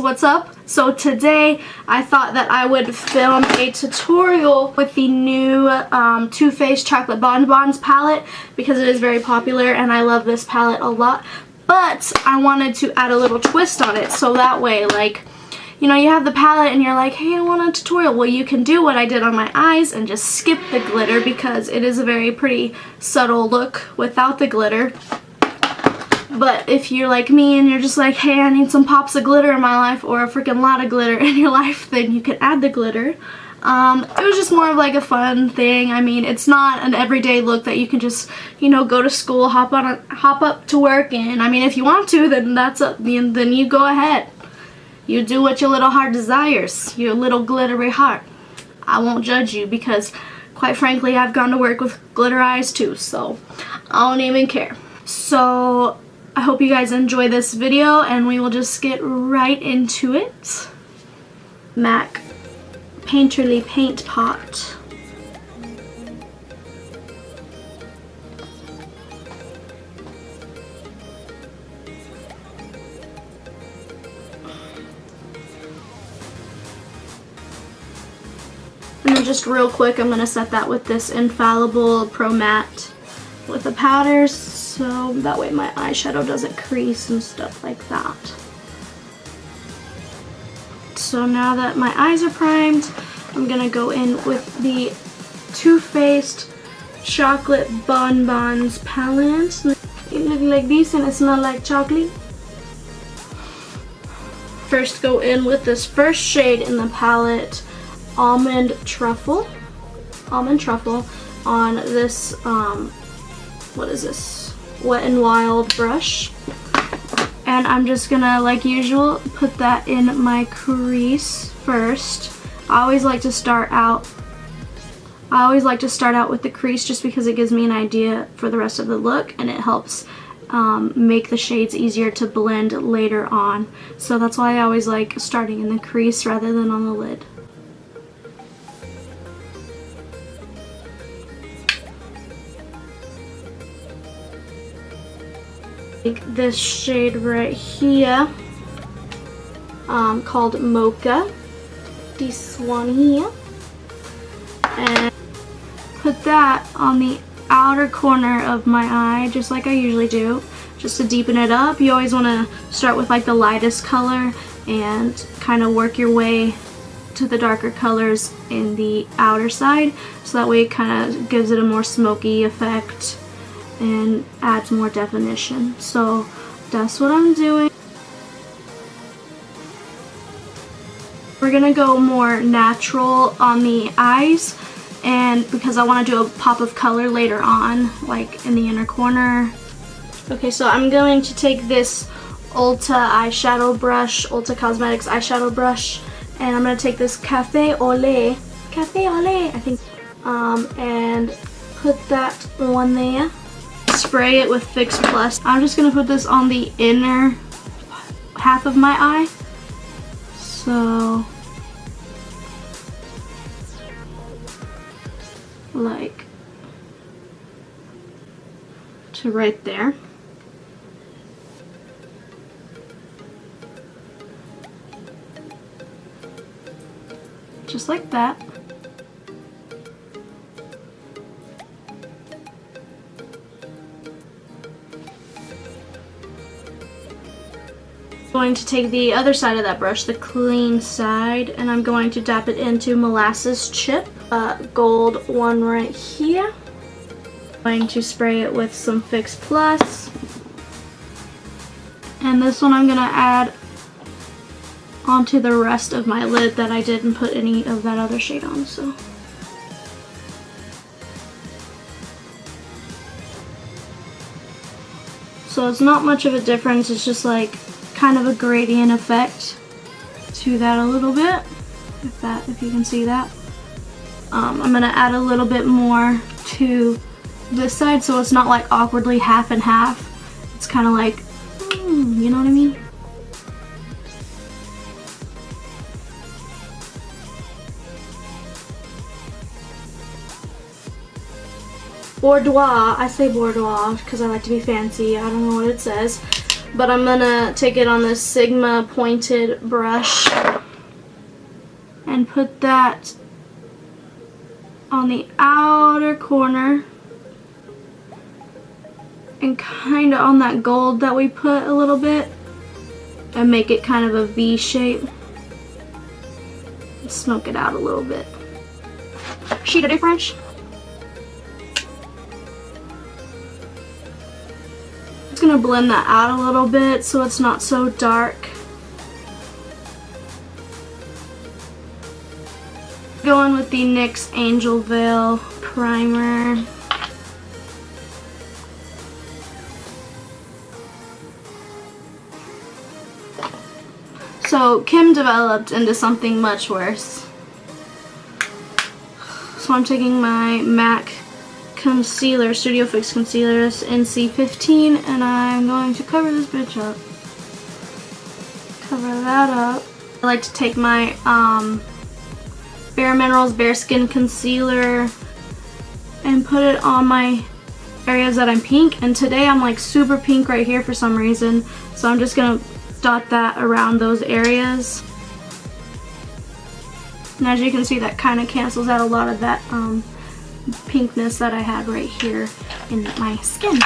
what's up? So today I thought that I would film a tutorial with the new Too Faced Chocolate Bonbons palette because it is very popular and I love this palette a lot. But I wanted to add a little twist on it so that way, like, you know, you have the palette and you're like, hey, I want a tutorial. Well, you can do what I did on my eyes and just skip the glitter because it is a very pretty subtle look without the glitter. But if you're like me and you're just like, hey, I need some pops of glitter in my life or a freaking lot of glitter in your life, then you can add the glitter. It was just more of like a fun thing. I mean, it's not an everyday look that you can just, you know, go to school, hop up to work in. I mean, if you want to, then then you go ahead. You do what your little heart desires, your little glittery heart. I won't judge you because, quite frankly, I've gone to work with glitter eyes too, so I don't even care. So I hope you guys enjoy this video and we will just get right into it. MAC Painterly Paint Pot. And then just real quick, I'm going to set that with this Infallible Pro Matte with the powders, so that way my eyeshadow doesn't crease and stuff like that. So now that my eyes are primed, I'm gonna go in with the Too Faced Chocolate Bonbons palette. It looks like this and it smells like chocolate. First go in with this first shade in the palette, Almond Truffle on this what is this, Wet n Wild brush, and I'm just gonna, like usual, put that in my crease first. I always like to start out with the crease just because it gives me an idea for the rest of the look and it helps make the shades easier to blend later on. So that's why I always like starting in the crease rather than on the lid. This shade right here called Mocha, this one here, and put that on the outer corner of my eye just like I usually do, just to deepen it up. You always want to start with like the lightest color and kind of work your way to the darker colors in the outer side, so that way it kind of gives it a more smoky effect and adds more definition. So that's what I'm doing. We're gonna go more natural on the eyes, and because I want to do a pop of color later on, like in the inner corner. Okay, so I'm going to take this Ulta eyeshadow brush, Ulta Cosmetics eyeshadow brush, and I'm gonna take this Cafe Ole, I think, and put that on there. Spray it with Fix Plus. I'm just going to put this on the inner half of my eye. So, like, to right there. Just like that. I'm going to take the other side of that brush, the clean side, and I'm going to dab it into Molasses Chip, gold one right here. I'm going to spray it with some Fix Plus, and this one I'm going to add onto the rest of my lid that I didn't put any of that other shade on. So it's not much of a difference, it's just like kind of a gradient effect to that a little bit, if you can see that. I'm gonna add a little bit more to this side so it's not like awkwardly half and half. It's kind of like, you know what I mean? Boudoir, I say boudoir because I like to be fancy, I don't know what it says. but I'm gonna take it on this Sigma pointed brush and put that on the outer corner and kind of on that gold that we put a little bit, and make it kind of a V shape. Smoke it out a little bit. Sheet of difference. Just gonna blend that out a little bit so it's not so dark. Going with the NYX Angel Veil primer. So Kim developed into something much worse. So I'm taking my MAC concealer, Studio Fix concealer, NC15, and I'm going to cover this bitch up. Cover that up. I like to take my Bare Minerals Bare Skin concealer and put it on my areas that I'm pink, and today I'm like super pink right here for some reason, so I'm just gonna dot that around those areas. And as you can see, that kind of cancels out a lot of that pinkness that I had right here in my skin.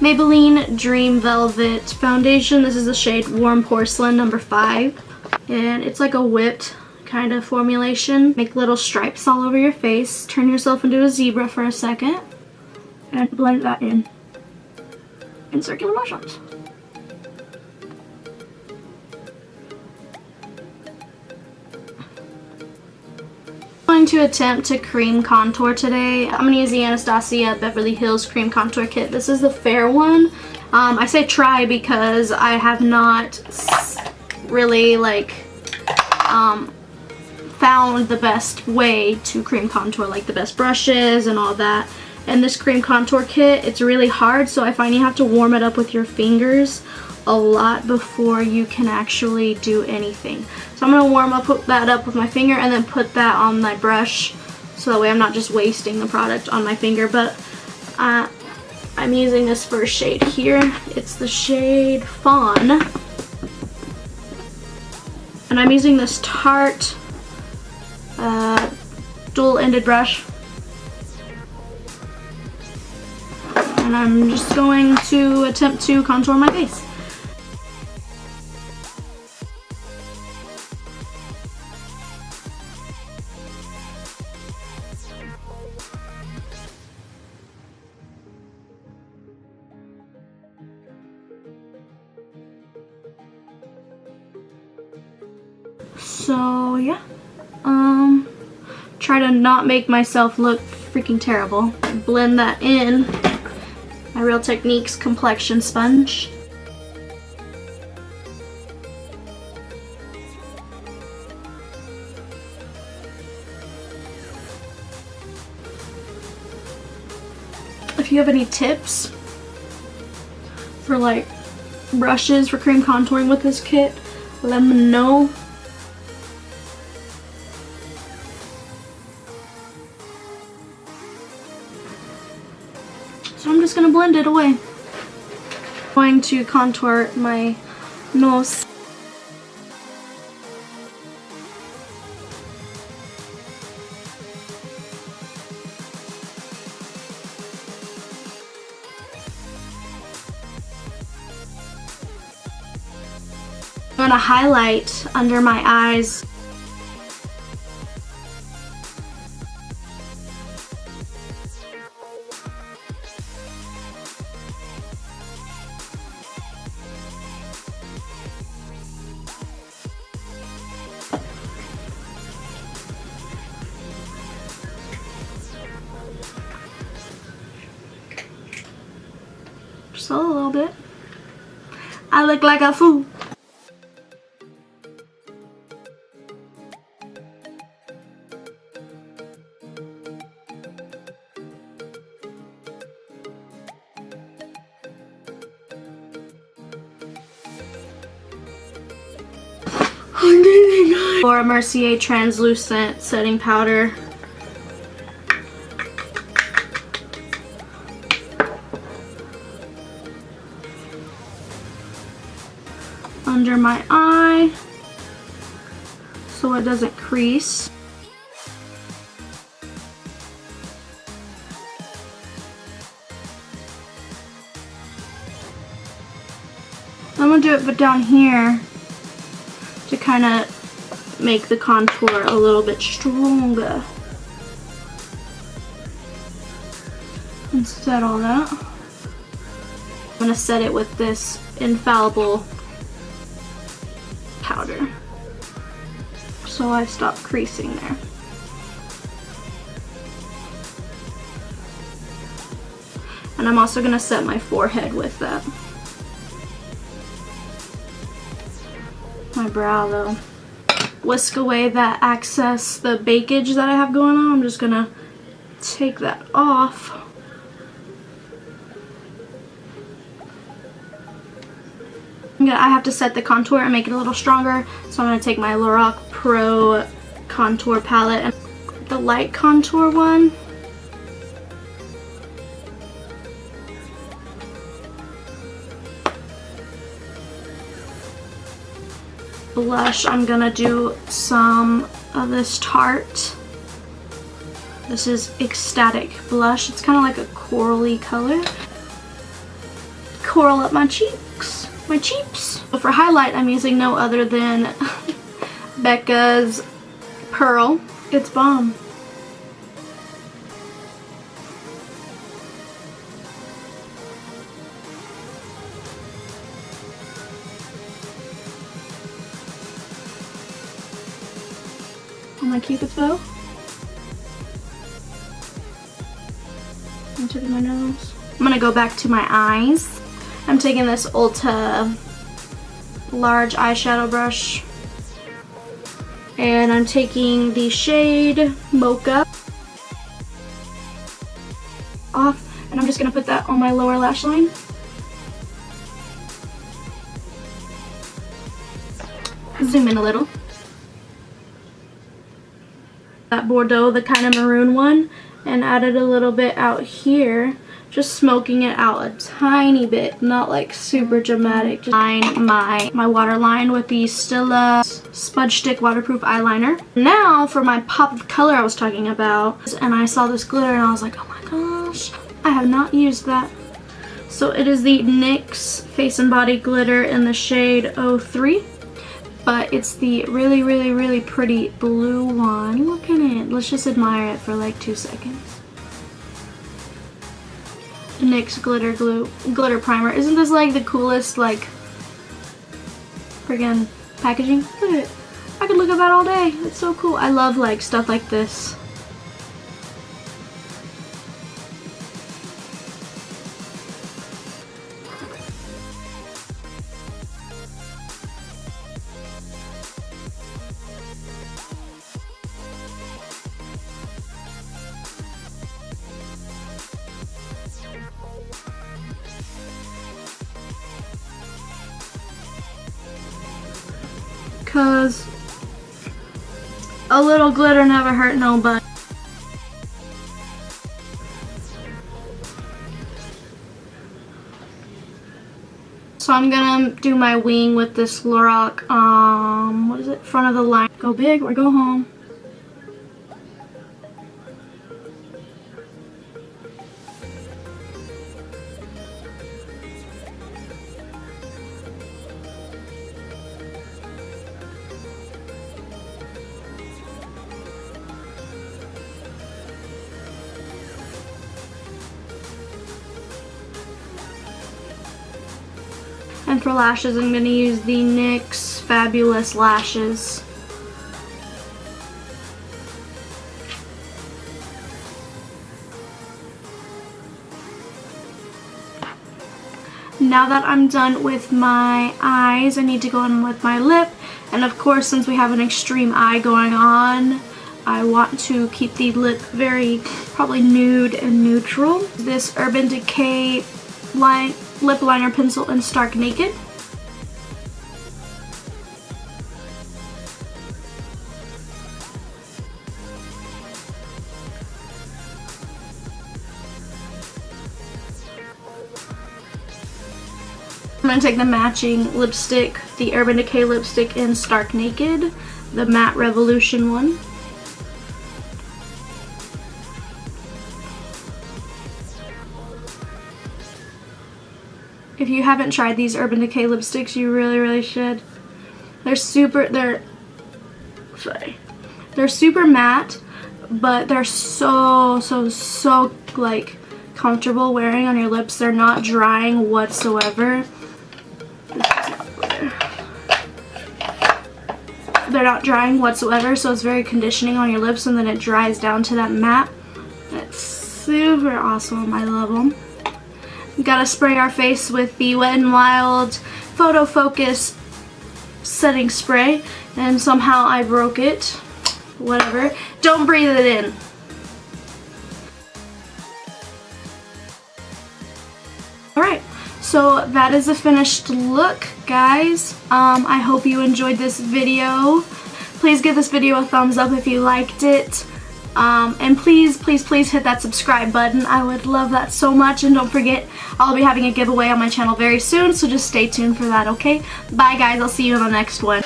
Maybelline Dream Velvet Foundation. This is the shade Warm Porcelain number 5. And it's like a whipped kind of formulation. Make little stripes all over your face. Turn yourself into a zebra for a second. And blend that in circular motions. I'm going to attempt to cream contour today. I'm going to use the Anastasia Beverly Hills Cream Contour Kit. This is the fair one. I say try because I have not really found the best way to cream contour, like the best brushes and all that. And this cream contour kit, it's really hard, so I find you have to warm it up with your fingers a lot before you can actually do anything. So I'm going to warm that up with my finger and then put that on my brush, so that way I'm not just wasting the product on my finger. But I'm using this first shade here. It's the shade Fawn. And I'm using this Tarte dual-ended brush. And I'm just going to attempt to contour my face. So yeah, try to not make myself look freaking terrible. Blend that in. My Real Techniques complexion sponge. If you have any tips for like brushes for cream contouring with this kit, let me know. So I'm just going to blend it away. I'm going to contour my nose. I'm going to highlight under my eyes. Just a little bit. I look like a fool. Laura Mercier translucent setting powder. my eye so it doesn't crease. I'm gonna do it but down here to kind of make the contour a little bit stronger. And set all that. I'm gonna set it with this infallible powder so I stop creasing there. And I'm also gonna set my forehead with that. My brow though. Whisk away that excess, the bakage that I have going on. I'm just gonna take that off. I have to set the contour and make it a little stronger, so I'm going to take my Lorac Pro contour palette and the light contour one. Blush, I'm going to do some of this Tarte. This is Ecstatic blush. It's kind of like a corally color. Coral up my cheeks. My cheeks. So for highlight, I'm using no other than Becca's Pearl. It's bomb. On my Cupid's bow. Into my nose. I'm gonna go back to my eyes. I'm taking this Ulta large eyeshadow brush and I'm taking the shade Mocha off and I'm just going to put that on my lower lash line. Zoom in a little. That Bordeaux, the kind of maroon one, and added a little bit out here. Just smoking it out a tiny bit, not like super dramatic. Just line my waterline with the Stila Smudge Stick Waterproof Eyeliner. Now for my pop of color I was talking about, and I saw this glitter and I was like, oh my gosh, I have not used that. So it is the NYX Face and Body Glitter in the shade 03. But it's the really, really, really pretty blue one. Look at it. Let's just admire it for like 2 seconds. NYX glitter primer. Isn't this like the coolest like friggin' packaging? Look at it. I could look at that all day. It's so cool. I love like stuff like this. Cause a little glitter never hurt nobody. So I'm gonna do my wing with this Lorac, what is it? Front of the line. Go big or go home. And for lashes, I'm going to use the NYX Fabulous Lashes. Now that I'm done with my eyes, I need to go in with my lip. And of course, since we have an extreme eye going on, I want to keep the lip very probably nude and neutral. This Urban Decay lip liner pencil in Stark Naked. going to take the matching lipstick, the Urban Decay lipstick in Stark Naked, the Matte Revolution one. If you haven't tried these Urban Decay lipsticks, you really should. They're super matte, but they're so like comfortable wearing on your lips. They're not drying whatsoever. They're not drying whatsoever, so it's very conditioning on your lips, and then it dries down to that matte. It's super awesome. I love them. We gotta spray our face with the Wet n Wild Photo Focus setting spray, and somehow I broke it. Whatever. Don't breathe it in. Alright, so that is a finished look, guys. I hope you enjoyed this video. Please give this video a thumbs up if you liked it. And please hit that subscribe button. I would love that so much. And don't forget, I'll be having a giveaway on my channel very soon, so just stay tuned for that, okay? Bye guys, I'll see you in the next one.